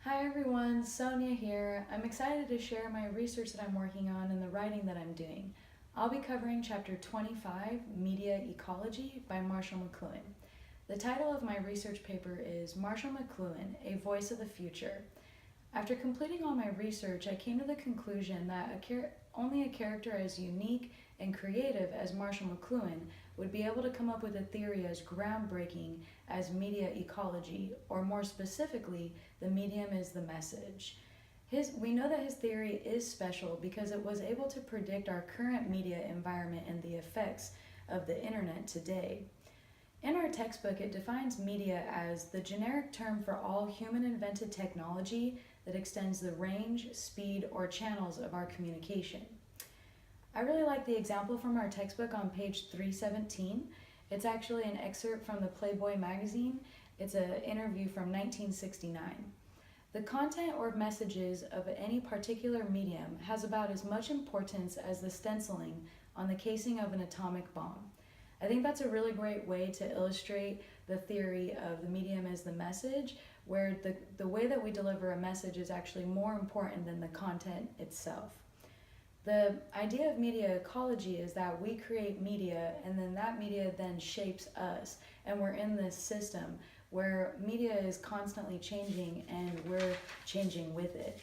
Hi everyone, Sonja here. I'm excited to share my research that I'm working on and the writing that I'm doing. I'll be covering chapter 25, Media Ecology by Marshall McLuhan. The title of my research paper is Marshall McLuhan, A Voice of the Future. After completing all my research, I came to the conclusion that only a character as unique and creative as Marshall McLuhan would be able to come up with a theory as groundbreaking as media ecology, or more specifically, the medium is the message. We know that his theory is special because it was able to predict our current media environment and the effects of the internet today. In our textbook, it defines media as the generic term for all human-invented technology that extends the range, speed, or channels of our communication. I really like the example from our textbook on page 317. It's actually an excerpt from the Playboy magazine. It's an interview from 1969. The content or messages of any particular medium has about as much importance as the stenciling on the casing of an atomic bomb. I think that's a really great way to illustrate the theory of the medium as the message, where the way that we deliver a message is actually more important than the content itself. The idea of media ecology is that we create media and then that media then shapes us, and we're in this system where media is constantly changing and we're changing with it.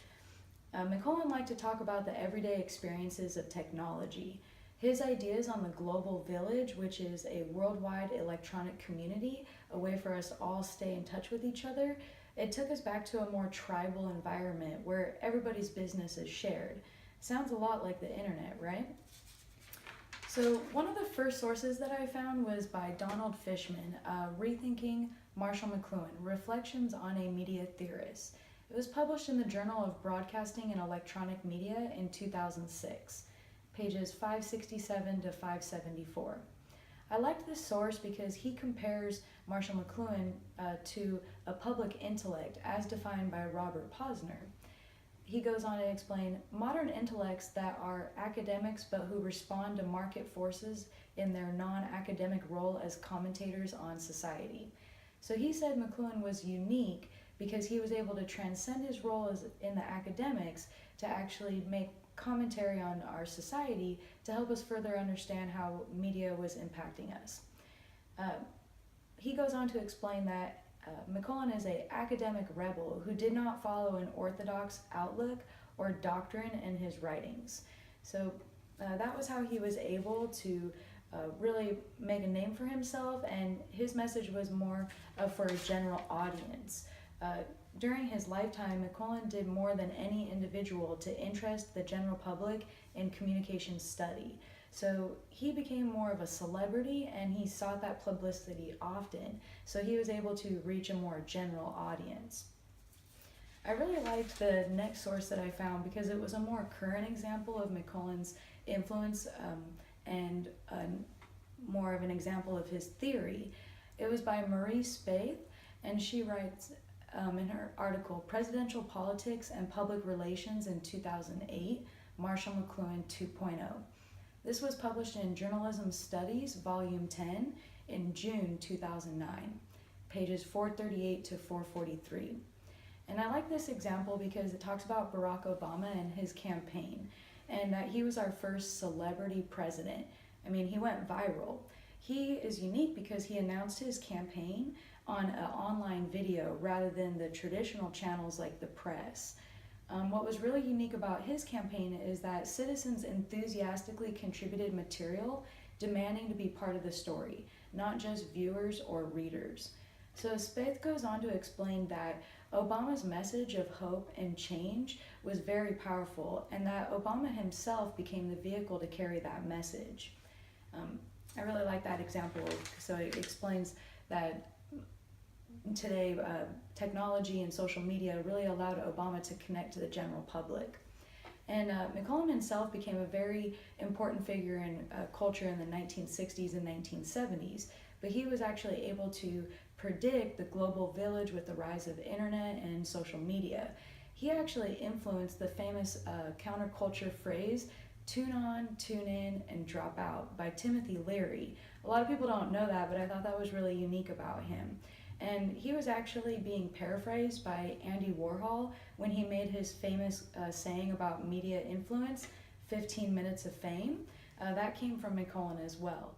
McLuhan liked to talk about the everyday experiences of technology. His ideas on the global village, which is a worldwide electronic community, a way for us to all stay in touch with each other, it took us back to a more tribal environment where everybody's business is shared. Sounds a lot like the internet, right? So one of the first sources that I found was by Donald Fishman, Rethinking Marshall McLuhan, Reflections on a Media Theorist. It was published in the Journal of Broadcasting and Electronic Media in 2006, pages 567 to 574. I liked this source because he compares Marshall McLuhan to a public intellect as defined by Robert Posner. He goes on to explain modern intellects that are academics but who respond to market forces in their non-academic role as commentators on society. So he said McLuhan was unique because he was able to transcend his role in the academics to actually make commentary on our society to help us further understand how media was impacting us. He goes on to explain that McLuhan is an academic rebel who did not follow an orthodox outlook or doctrine in his writings. So that was how he was able to really make a name for himself, and his message was more for a general audience. During his lifetime, McLuhan did more than any individual to interest the general public in communication study. So he became more of a celebrity and he sought that publicity often. So he was able to reach a more general audience. I really liked the next source that I found because it was a more current example of McLuhan's influence and more of an example of his theory. It was by Marie Spaeth, and she writes in her article, Presidential Politics and Public Relations in 2008, Marshall McLuhan 2.0. This was published in Journalism Studies, Volume 10, in June 2009, pages 438 to 443. And I like this example because it talks about Barack Obama and his campaign, and that he was our first celebrity president. I mean, he went viral. He is unique because he announced his campaign on an online video rather than the traditional channels like the press. What was really unique about his campaign is that citizens enthusiastically contributed material demanding to be part of the story, not just viewers or readers. So Spaeth goes on to explain that Obama's message of hope and change was very powerful, and that Obama himself became the vehicle to carry that message. I really like that example, so it explains that today technology and social media really allowed Obama to connect to the general public. And McLuhan himself became a very important figure in culture in the 1960s and 1970s, but he was actually able to predict the global village with the rise of internet and social media. He actually influenced the famous counterculture phrase, tune on, tune in, and drop out by Timothy Leary. A lot of people don't know that, but I thought that was really unique about him. And he was actually being paraphrased by Andy Warhol when he made his famous saying about media influence, 15 minutes of fame. That came from McLuhan as well.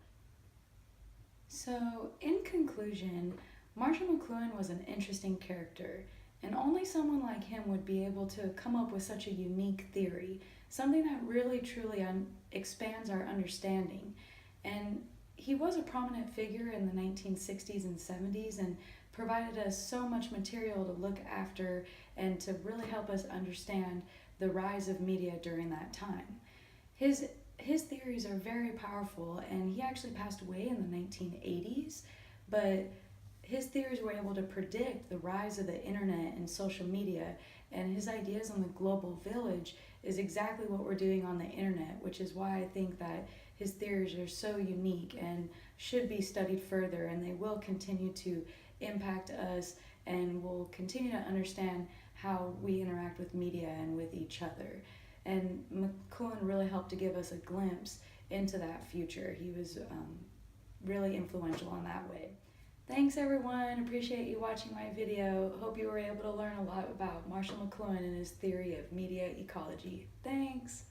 So, in conclusion, Marshall McLuhan was an interesting character, and only someone like him would be able to come up with such a unique theory, something that really truly expands our understanding. And he was a prominent figure in the 1960s and 70s and provided us so much material to look after and to really help us understand the rise of media during that time. His theories are very powerful, and he actually passed away in the 1980s, but his theories were able to predict the rise of the internet and social media, and his ideas on the global village is exactly what we're doing on the internet, which is why I think that his theories are so unique and should be studied further, and they will continue to impact us and will continue to understand how we interact with media and with each other. And McLuhan really helped to give us a glimpse into that future. He was really influential in that way. Thanks everyone, appreciate you watching my video. Hope you were able to learn a lot about Marshall McLuhan and his theory of media ecology. Thanks!